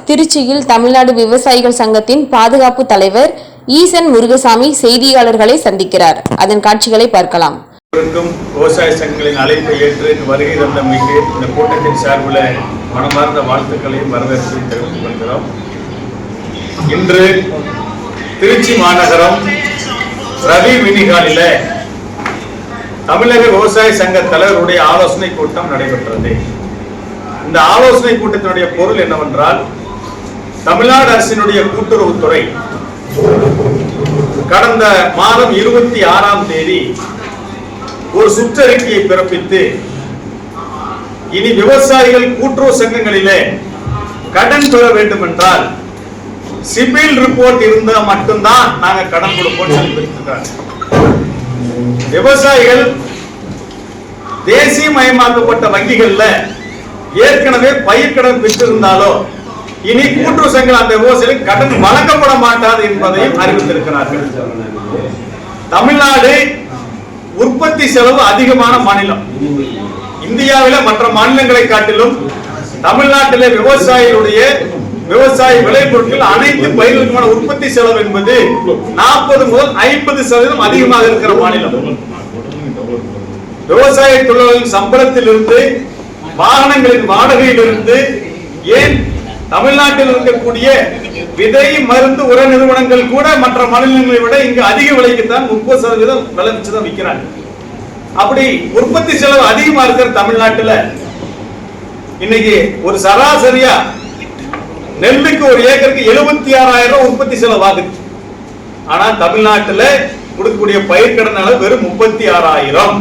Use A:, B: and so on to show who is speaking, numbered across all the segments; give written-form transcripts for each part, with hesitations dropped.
A: திருச்சியில் தமிழ்நாடு விவசாயிகள் சங்கத்தின் பாதுகாப்பு தலைவர் ஈசன் முருகசாமி செய்தியாளர்களை சந்திக்கிறார். அதன் காட்சிகளை பார்க்கலாம்.
B: விவசாய சங்கங்களின் அழைப்பை ஏற்று வருகை தந்தமைக்கு இந்த கூட்டத்தின் சார்பில் மனமார்ந்த வாழ்த்துக்களையும் வரவேற்பையும் தெரிவித்துக் கொள்கிறோம். இன்று திருச்சி மாநகரம் ரவி மினிகாலில தமிழக விவசாய சங்க தலைவருடைய ஆலோசனை கூட்டம் நடைபெற்றது. இந்த ஆலோசனை கூட்டத்தினுடைய பொருள் என்னவென்றால், தமிழ்நாடு அரசினுடைய கூட்டுறவுத்துறை கடந்த மாதம் 26ஆம் தேதி ஒரு சுற்றறிக்கையை பிறப்பித்து, இனி விவசாயிகள் கூட்டுறவு சங்கங்களிலே கடன் பெற வேண்டும் என்றால் சிபில் ரிப்போர்ட் இருந்தா மட்டும்தான் நாங்க கடன் கொடுப்போம் சொல்லியிருக்கிறாங்க. விவசாயிகள் தேசியமயமாக்கப்பட்ட வங்கிகள்ல ஏற்கனவே பயிர்க்கடன் பெற்றிருந்தாலோ இனி கூட்டுறவு சங்கம் அந்த விவசாயிகளுக்கு கடன் வழங்கப்பட மாட்டாது என்பதையும் அறிவித்திருக்கிறார்கள். தமிழ்நாடு உற்பத்தி செலவு அதிகமான மாநிலம். இந்தியாவில் மற்ற மாநிலங்களை காட்டிலும் தமிழ்நாட்டிலே விவசாய விளைபொருட்கள் அனைத்து பயிர்களுக்கான உற்பத்தி செலவு என்பது 40 முதல் 50% அதிகமாக இருக்கிற மாநிலம். விவசாய தொழிலாளர்களின் சம்பளத்திலிருந்து, வாகனங்களின் வாடகையிலிருந்து, ஏன் தமிழ்நாட்டில் இருக்கக்கூடிய விதை மருந்து உர நிறுவனங்கள் கூட மற்ற மாநிலங்களை விட இங்கு அதிக விலைக்குத்தான் 30% விலை வச்சுதான் விற்கிறாங்க. அப்படி உற்பத்தி செலவு அதிகமா இருக்கிற தமிழ்நாட்டில் இன்னைக்கு ஒரு சராசரியா நெல்லுக்கு ஒரு ஏக்கருக்கு 76,000 உற்பத்தி செலவு ஆகுது. ஆனா தமிழ்நாட்டில் கொடுக்கக்கூடிய பயிர்க்கடன் அளவு வெறும் 36,000.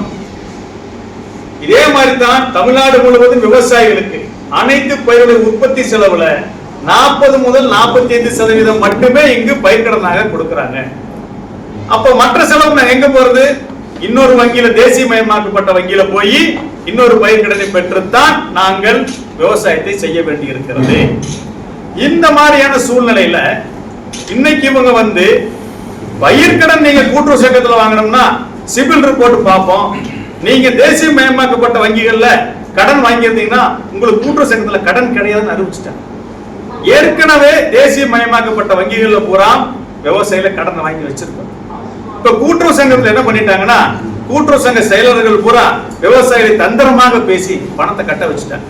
B: இதே மாதிரி தான் தமிழ்நாடு முழுவதும் விவசாயிகளுக்கு அனைத்து பயிர்களுடைய உற்பத்தி செலவுல 40 முதல் 45% மட்டுமே இங்கு பயிர்க்கடனாக கொடுக்கிறாங்க. அப்ப மற்ற செலவு எங்க போறது? இன்னொரு வங்கியில, தேசியமயமாக்கப்பட்ட வங்கியில போய் இன்னொரு பயிர்க்கடனை பெற்றுத்தான் நாங்கள் விவசாயத்தை செய்ய வேண்டி இருக்கிறது. இந்த மாதிரியான சூழ்நிலையில இன்னைக்கு இவங்க பயிர்க்கடன் நீங்க கூட்டுறவு சங்கத்துல வாங்கணும்னா சிபில் ரிப்போர்ட் பார்ப்போம். நீங்க தேசியமயமாக்கப்பட்ட வங்கிகள்ல கடன் வாங்கியிருந்தீங்கன்னா உங்களுக்கு கூட்டுறவு சங்கத்துல கடன் கிடையாதுன்னு அறிவிச்சுட்டாங்க. ஏற்கனவே தேசியமயமாக்கப்பட்ட வங்கிகள்ல பூரா விவசாயில கடன் வாங்கி வச்சிருக்கோம். இப்ப கூட்டுறவு சங்கத்துல என்ன பண்ணிட்டாங்கன்னா, கூட்டுறவு சங்க செயலர்கள் பூரா விவசாயிகளை தந்திரமாக பேசி பணத்தை கட்ட வச்சுட்டாங்க.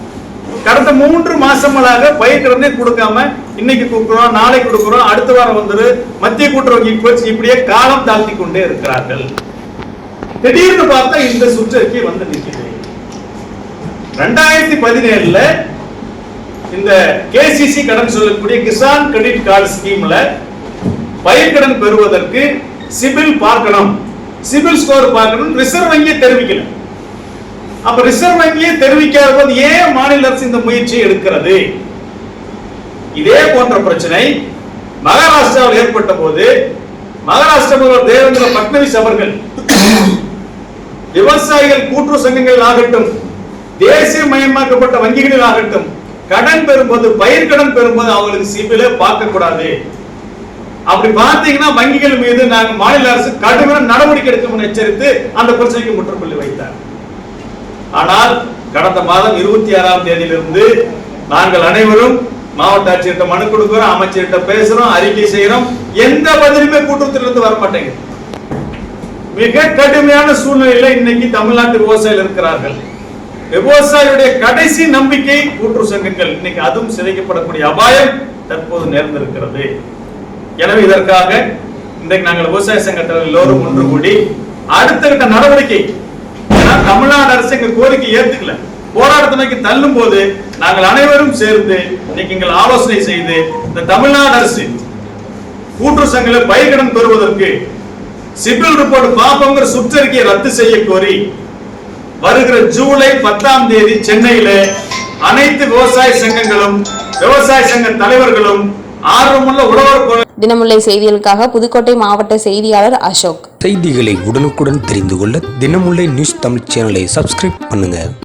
B: கடந்த 3 மாசங்களாக பயிர்க்கடனே கொடுக்காம இன்னைக்கு கொடுக்கிறோம், நாளைக்கு கொடுக்கிறோம், அடுத்த வாரம் வந்துரு, மத்திய கூட்டுறவு வங்கிக்கு போய் இப்படியே காலம் தாழ்த்தி கொண்டே இருக்கிறார்கள். திடீர்னு பார்த்தா இந்த சுற்றறிக்கை நிற்கிறது. 2017 இந்த கேசிசி கடன் சொல்லக்கூடிய கிசான் கிரெடிட் கார்டு ஸ்கீம்ல பயிர்க்கடன் பெறுவதற்கு சிபில் பார்க்கணும், சிபில் ஸ்கோர் பார்க்கணும், ரிசர்வ் வங்கியை தெரிவிக்கணும். அப்ப ரிசர்வ் வங்கியை தெரிவிக்காத போது ஏன் மாநில அரசு இந்த முயற்சியை எடுக்கிறது? இதே போன்ற பிரச்சனை மகாராஷ்டிராவில் ஏற்பட்ட போது மகாராஷ்டிர முதல்வர் தேவேந்திர பட்னவிஸ் அவர்கள் விவசாயிகள் கூட்டுறவு சங்கங்கள் ஆகட்டும், தேசியமயமாக்கப்பட்ட வங்கிகளில் ஆகட்டும், கடன் பெறும்போது, பயிர்க்கடன் பெறும்போது அவங்களுக்கு சிபிலை பார்க்க கூடாது. அப்படி பார்த்தீங்கன்னா வங்கிகள் மீது நாங்கள் மாநில அரசு கடுமையான நடவடிக்கை எடுக்கும் எச்சரித்து அந்த பிரச்சனைக்கு முற்றுப்புள்ளி வைத்தார். ஆனால் கடந்த மாதம் 26ஆம் தேதியிலிருந்து நாங்கள் அனைவரும் மாவட்ட ஆட்சியர்கிட்ட மனு கொடுக்கிறோம், அமைச்சர்கிட்ட பேசுறோம், அறிக்கை செய்யறோம். எந்த பதிலுமே கூட்டுறவுத்திலிருந்து வர மாட்டேங்குது. மிக கடுமையான சூழ்நிலையில இன்னைக்கு தமிழ்நாட்டு விவசாயிகள் இருக்கிறார்கள். விவசாயிகளுடைய கடைசி நம்பிக்கை கூட்டுறவு சங்கங்கள். இன்னைக்கு அதுவும் சிதைக்கப்படக்கூடிய அபாயம் தற்போது நேர்ந்திருக்கிறது. எனவே இதற்காக இன்றைக்கு நாங்கள் விவசாய சங்கத்தில் எல்லோரும் ஒன்று கூடி அடுத்த கட்ட நடவடிக்கை, தமிழ்நாடு அரசு எங்க கோரிக்கை ஏத்துக்கல, போராட்டத்தை நோக்கி தள்ளும் போது நாங்கள் அனைவரும் சேர்ந்து இன்னைக்கு எங்கள் ஆலோசனை செய்து இந்த தமிழ்நாடு அரசு கூட்டுறவு சங்கங்களை பயிர்க்கடன் பெறுவதற்கு சிபில் ரிப்போர்ட் பார்ப்போங்கிற சுற்றறிக்கையை ரத்து செய்ய கோரி வருகிற ஜூலை 10ஆம் தேதி சென்னையில அனைத்து விவசாய சங்கங்களும் விவசாய சங்க தலைவர்களும் ஆர்வமுள்ள உழவர்
A: தினமுல்லை செய்திகளுக்காக புதுக்கோட்டை மாவட்ட செய்தியாளர் அசோக்.
C: செய்திகளை உடனுக்குடன் தெரிந்து கொள்ள தினமுல்லை நியூஸ் தமிழ் சேனலை சப்ஸ்கிரைப் பண்ணுங்க.